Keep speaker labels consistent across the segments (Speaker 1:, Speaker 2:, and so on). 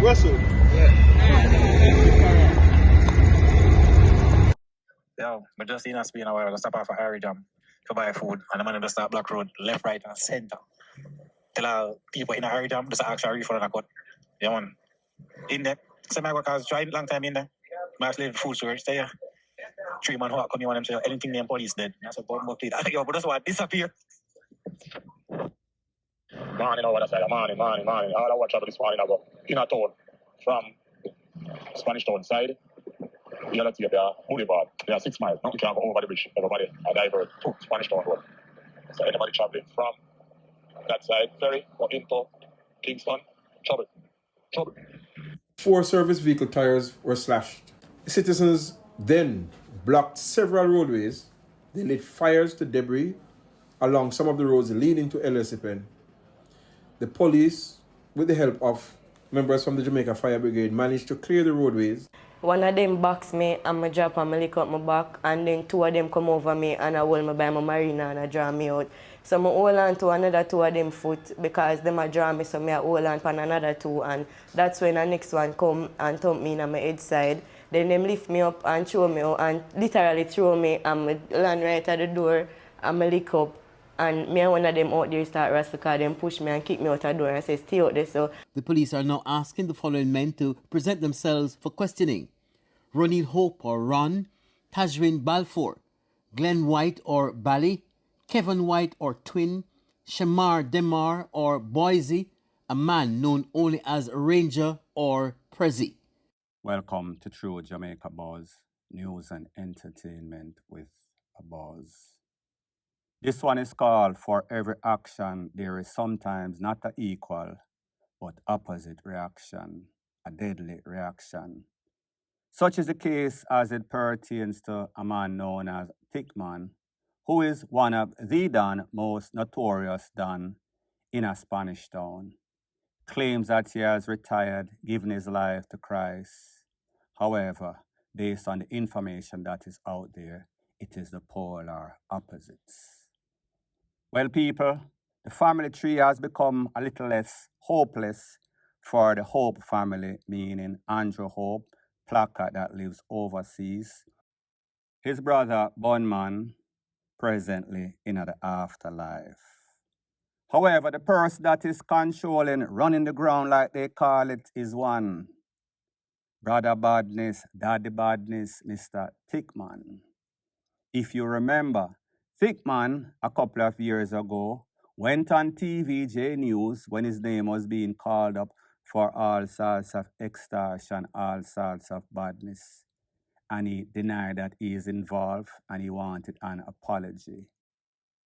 Speaker 1: Russell.
Speaker 2: Yo, but just in a Spain a while, I go stop off at Harry Jam to buy food, and the man just start block road, left, right, and center. Tell people in a Harry Jam, just actually refund and a cut. Yeah, man. In there, same I work as trying long time in there. I actually live food storage there. 3 man who come here and them say anything them police dead. That's a bomb plate. Yo, but that's why disappear.
Speaker 3: Morning over the side, morning. All I watch out this morning about in a town from Spanish town side. The other two, they are boulevard. They are 6 miles. Nothing can go over the bridge. Everybody are divert to Spanish town road. So anybody traveling from that side ferry or into Kingston, trouble.
Speaker 1: 4 service vehicle tires were slashed. Citizens then blocked several roadways. They lit fires to debris along some of the roads leading to LSPN. The police, with the help of members from the Jamaica Fire Brigade, managed to clear the roadways.
Speaker 4: One of them box me and I drop and I lick up my back, and then 2 of them come over me and I hold me by my marina and I draw me out. So I hold on to another 2 of them foot because them a draw me, so I hold on to another 2, and that's when the next one come and thump me in my head side. Then them lift me up and throw me out and literally throw me and I land right at the door and I lick up. And me and one of them out there start wrestle because them push me and kick me out the door and say stay out there. So
Speaker 5: the police are now asking the following men to present themselves for questioning: Ronnie Hope or Ron, Tajrin Balfour, Glenn White or Bally, Kevin White or Twin, Shamar Demar or Boise, a man known only as Ranger or Prezi.
Speaker 6: Welcome to True Jamaica Buzz, news and entertainment with a buzz. This one is called For Every Action There Is Sometimes Not an Equal, but Opposite Reaction, a deadly reaction. Such is the case as it pertains to a man known as Tickman, who is one of the Don most notorious Don in a Spanish town. Claims that he has retired, given his life to Christ. However, based on the information that is out there, it is the polar opposites. Well, people, the family tree has become a little less hopeless for the Hope family, meaning Andrew Hope, PLACKA'S that lives overseas. His brother, Bunman, presently in the afterlife. However, the person that is controlling, running the ground like they call it, is one. Brother Badness, Daddy Badness, Mr. Tickman. If you remember, Tickman, a couple of years ago, went on TVJ News when his name was being called up for all sorts of extortion, all sorts of badness. And he denied that he is involved and he wanted an apology.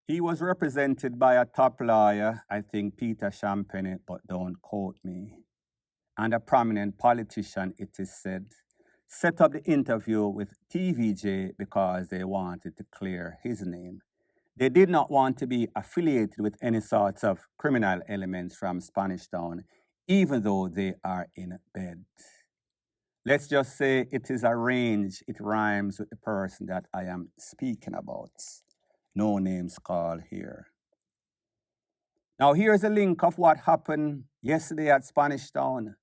Speaker 6: He was represented by a top lawyer, I think Peter Champagne, but don't quote me. And a prominent politician, it is said, set up the interview with TVJ because they wanted to clear his name. They did not want to be affiliated with any sorts of criminal elements from Spanish Town, even though they are in bed. Let's just say it is arranged, it rhymes with the person that I am speaking about. No names called here. Now here's a link of what happened yesterday at Spanish Town.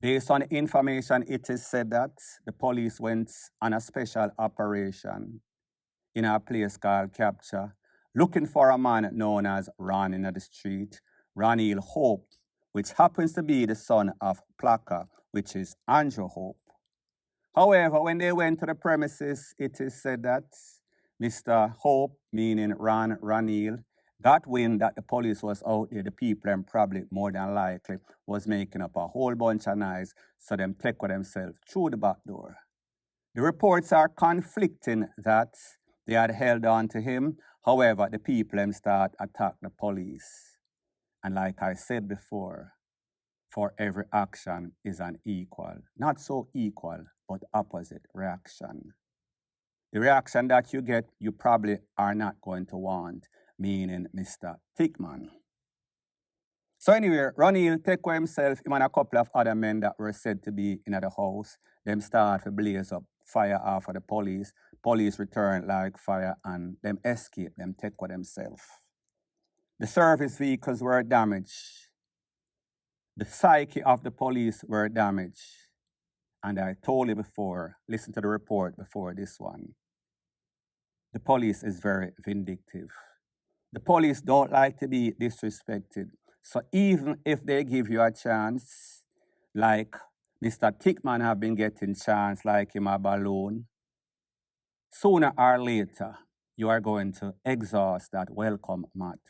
Speaker 6: Based on information, it is said that the police went on a special operation in a place called Capture, looking for a man known as Ron in the street, Ronnie Hope, which happens to be the son of PLACKA'S, which is Andrew Hope. However, when they went to the premises, it is said that Mr. Hope, meaning Ronnie, got wind that the police was out there, the people, and probably more than likely was making up a whole bunch of noise, so them take with themselves through the back door. The reports are conflicting that they had held on to him. However, the people them start attack the police. And like I said before, for every action is an equal, not so equal, but opposite reaction. The reaction that you get, you probably are not going to want, meaning Mr. Tickman. So anyway, Ronil take away himself, him and a couple of other men that were said to be in the house. Them start to blaze up fire off of the police. Police return like fire and them escape, them take with themselves. The service vehicles were damaged. The psyche of the police were damaged. And I told you before, listen to the report before this one. The police is very vindictive. The police don't like to be disrespected. So even if they give you a chance, like Mr. Tickman have been getting chance like him a balloon, sooner or later, you are going to exhaust that welcome mat.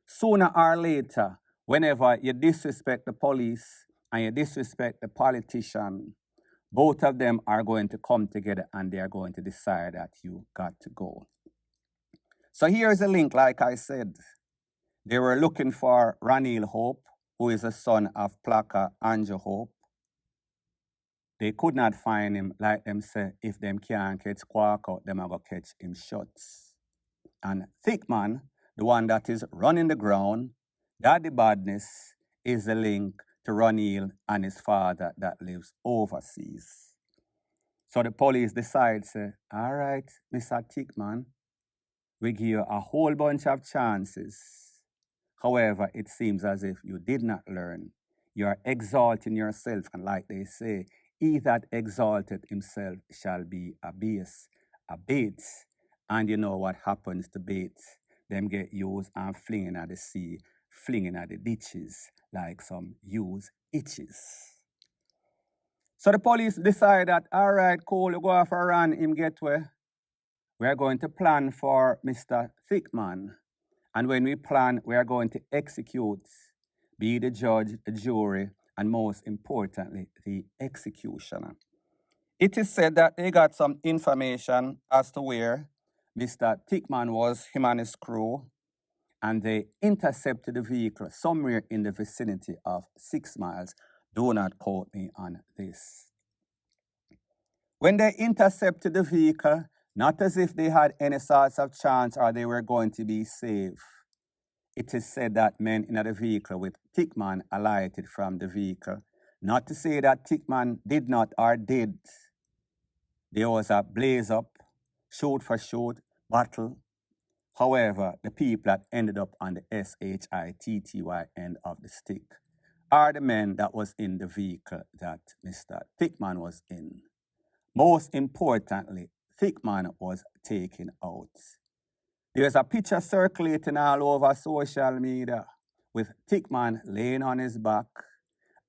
Speaker 6: Sooner or later, whenever you disrespect the police and you disrespect the politician, both of them are going to come together and they are going to decide that you got to go. So here's a link, like I said. They were looking for Ranil Hope, who is a son of PLACKA Andrew Hope. They could not find him, like them say, if them can't catch Quark out, them are going to catch him shots. And Tickman, the one that is running the ground, that the badness is the link to Ranil and his father that lives overseas. So the police decide, say, all right, Mr. Tickman, we give you a whole bunch of chances. However, it seems as if you did not learn. You are exalting yourself, and like they say, he that exalted himself shall be abased. And you know what happens to baits? Them get used and flinging at the sea, flinging at the ditches like some used itches. So the police decide that, all right, cool, you go off a run, him get where. We're going to plan for Mr. Tickman. And when we plan, we are going to execute, be the judge, the jury, and most importantly, the executioner. It is said that they got some information as to where Mr. Tickman was, him and his crew, and they intercepted the vehicle somewhere in the vicinity of 6 miles. Do not quote me on this. When they intercepted the vehicle, not as if they had any sorts of chance or they were going to be safe. It is said that men in the vehicle with Tickman alighted from the vehicle. Not to say that Tickman did not or did. There was a blaze up, shoot for shoot, battle. However, the people that ended up on the SHITTY end of the stick are the men that was in the vehicle that Mr. Tickman was in. Most importantly, Tickman was taken out. There's a picture circulating all over social media with Tickman laying on his back,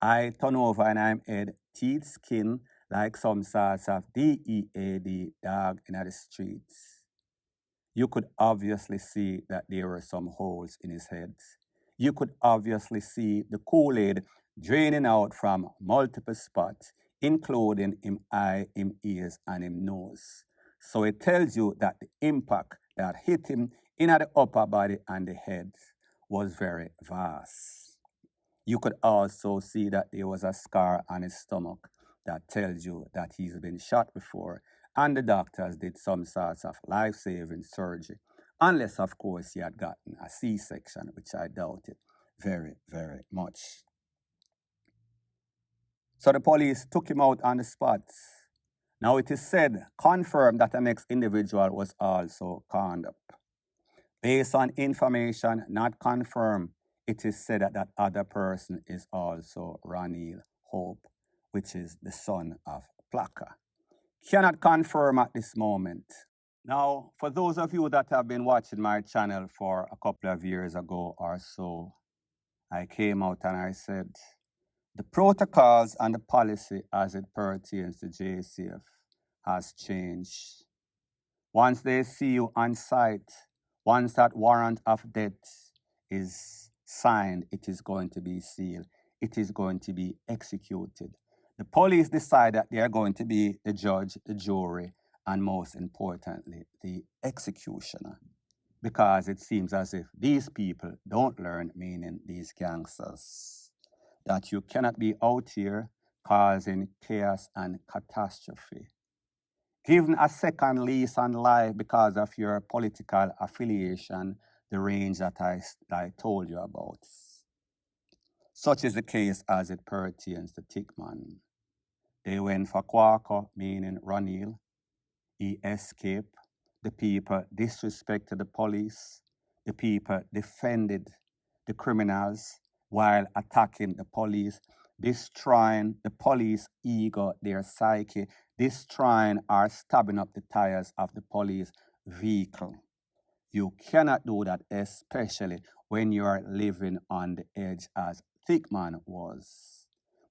Speaker 6: eye turn over and I'm head, teeth skin like some sorts of DEAD dog in the streets. You could obviously see that there were some holes in his head. You could obviously see the Kool-Aid draining out from multiple spots, including him eye, him ears, and him nose. So it tells you that the impact that hit him in the upper body and the head was very vast. You could also see that there was a scar on his stomach that tells you that he's been shot before, and the doctors did some sorts of life-saving surgery, unless, of course, he had gotten a C-section, which I doubt it very, very much. So the police took him out on the spot. Now it is said, confirmed, that the next individual was also conned up. Based on information not confirmed, it is said that that other person is also Ranil Hope, which is the son of PLACKA. Cannot confirm at this moment. Now, for those of you that have been watching my channel for a couple of years ago or so, I came out and I said, the protocols and the policy as it pertains to JCF has changed. Once they see you on site, once that warrant of death is signed, it is going to be sealed. It is going to be executed. The police decide that they are going to be the judge, the jury, and most importantly, the executioner. Because it seems as if these people don't learn, meaning these gangsters, that you cannot be out here causing chaos and catastrophe. Given a second lease on life because of your political affiliation, the range that I told you about. Such is the case as it pertains to Tickman. They went for Quaker, meaning Ranil. He escaped. The people disrespected the police. The people defended the criminals while attacking the police, destroying the police ego, their psyche, destroying or stabbing up the tires of the police vehicle. You cannot do that, especially when you are living on the edge as Tickman was.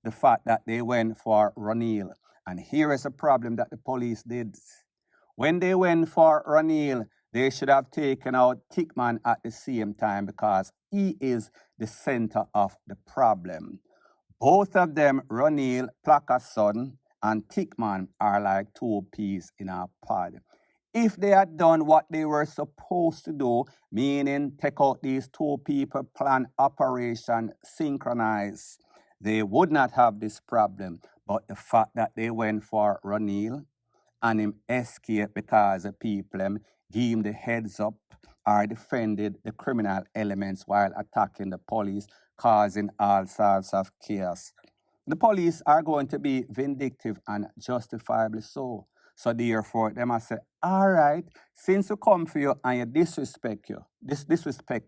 Speaker 6: The fact that they went for Ranil, and here is a problem that the police did. When they went for Ranil, they should have taken out Tickman at the same time because he is the center of the problem. Both of them, Ranil, PLACKA'S son, and Tickman, are like two peas in a pod. If they had done what they were supposed to do, meaning take out these two people, plan operation, synchronize, they would not have this problem. But the fact that they went for Ranil and him escaped because the people gave him the heads up or defended the criminal elements while attacking the police, causing all sorts of chaos. The police are going to be vindictive and justifiably so. So therefore, they must say, all right, since we come for you and you disrespect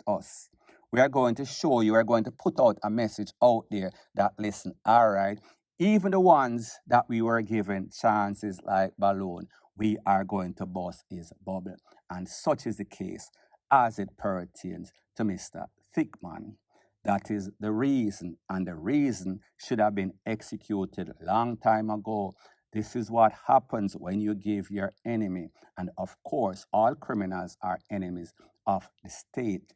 Speaker 6: us, we are going to show you, we are going to put out a message out there that, listen, all right, even the ones that we were given chances like Balloon, we are going to bust his bubble. And such is the case as it pertains to Mr. Tickman. That is the reason, and the reason should have been executed a long time ago. This is what happens when you give your enemy, and of course, all criminals are enemies of the state.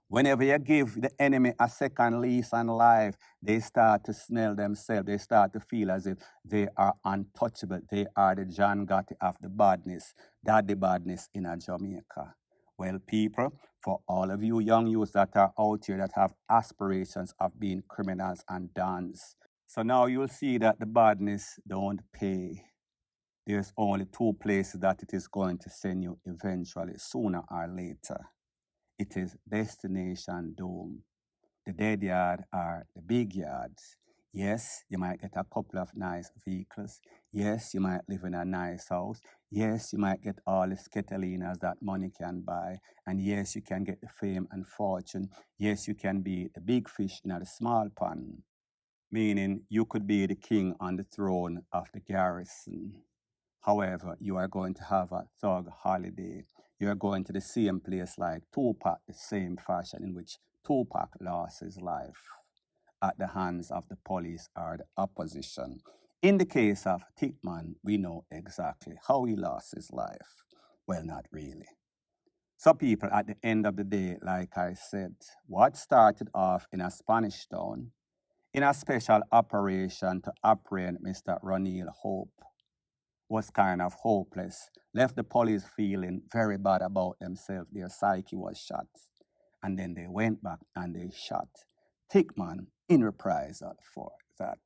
Speaker 6: Whenever you give the enemy a second lease on life, they start to smell themselves. They start to feel as if they are untouchable. They are the John Gotti of the badness, daddy badness in a Jamaica. Well, people, for all of you young youths that are out here that have aspirations of being criminals and dons, so now you'll see that the badness don't pay. There's only two places that it is going to send you eventually, sooner or later. It is destination doom. The dead yard or the big yards. Yes, you might get a couple of nice vehicles. Yes, you might live in a nice house. Yes, you might get all the scatalinas that money can buy. And yes, you can get the fame and fortune. Yes, you can be the big fish in a small pond. Meaning you could be the king on the throne of the garrison. However, you are going to have a thug holiday. You are going to the same place like Tupac, the same fashion in which Tupac lost his life at the hands of the police or the opposition. In the case of Tickman, we know exactly how he lost his life. Well, not really. So people, at the end of the day, like I said, what started off in a Spanish town, in a special operation to apprehend Mr. Ranil Hope, was kind of hopeless, left the police feeling very bad about themselves. Their psyche was shot. And then they went back and they shot Tickman in reprisal for that.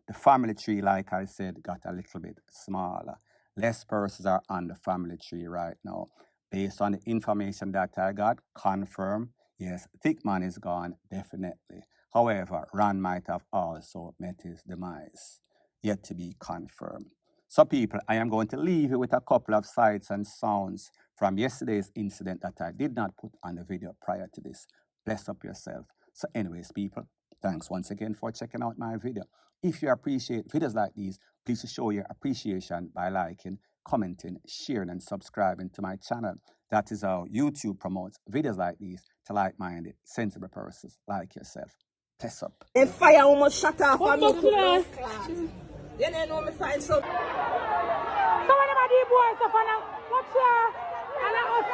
Speaker 6: The family tree, like I said, got a little bit smaller. Less persons are on the family tree right now. Based on the information that I got, confirmed, yes, Tickman is gone, definitely. However, Ron might have also met his demise, yet to be confirmed. So people, I am going to leave you with a couple of sights and sounds from yesterday's incident that I did not put on the video prior to this. Bless up yourself. So anyways, people, thanks once again for checking out my video. If you appreciate videos like these, please show your appreciation by liking, commenting, sharing, and subscribing to my channel. That is how YouTube promotes videos like these to like-minded, sensible persons like yourself. Bless up.
Speaker 7: And fire almost shut off on me. You know me find some.
Speaker 8: So when I'm the boys up and what's and I was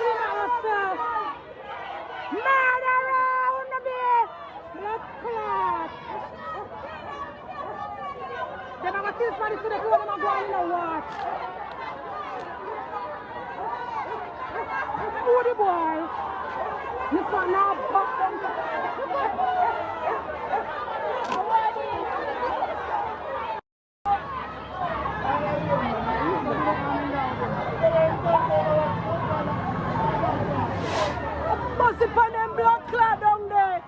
Speaker 8: murderer on the bed. Blood clot. Then I'm going to kill somebody to the floor and I'm going to watch. Who the boy? You saw now buck them. Bust it on them blood clot down there.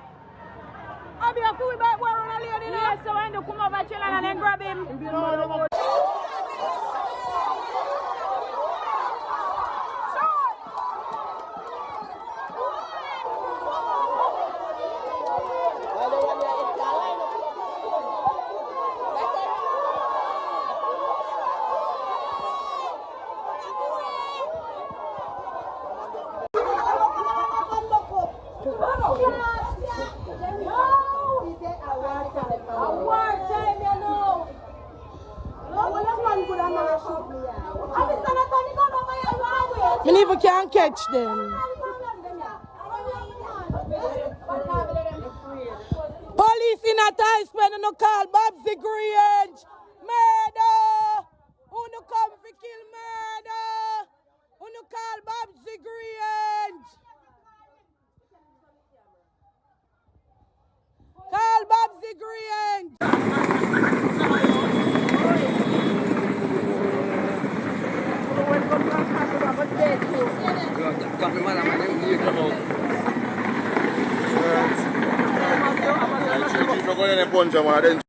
Speaker 8: I'll be a fool back where on a lady now. Yes, so when you come over children and then grab him.
Speaker 7: Me never can catch them. Police in a time spend no call Babsy Grange. Murder! Who no come for kill murder? Who no call Babsy Grange? Call Babsy Grange.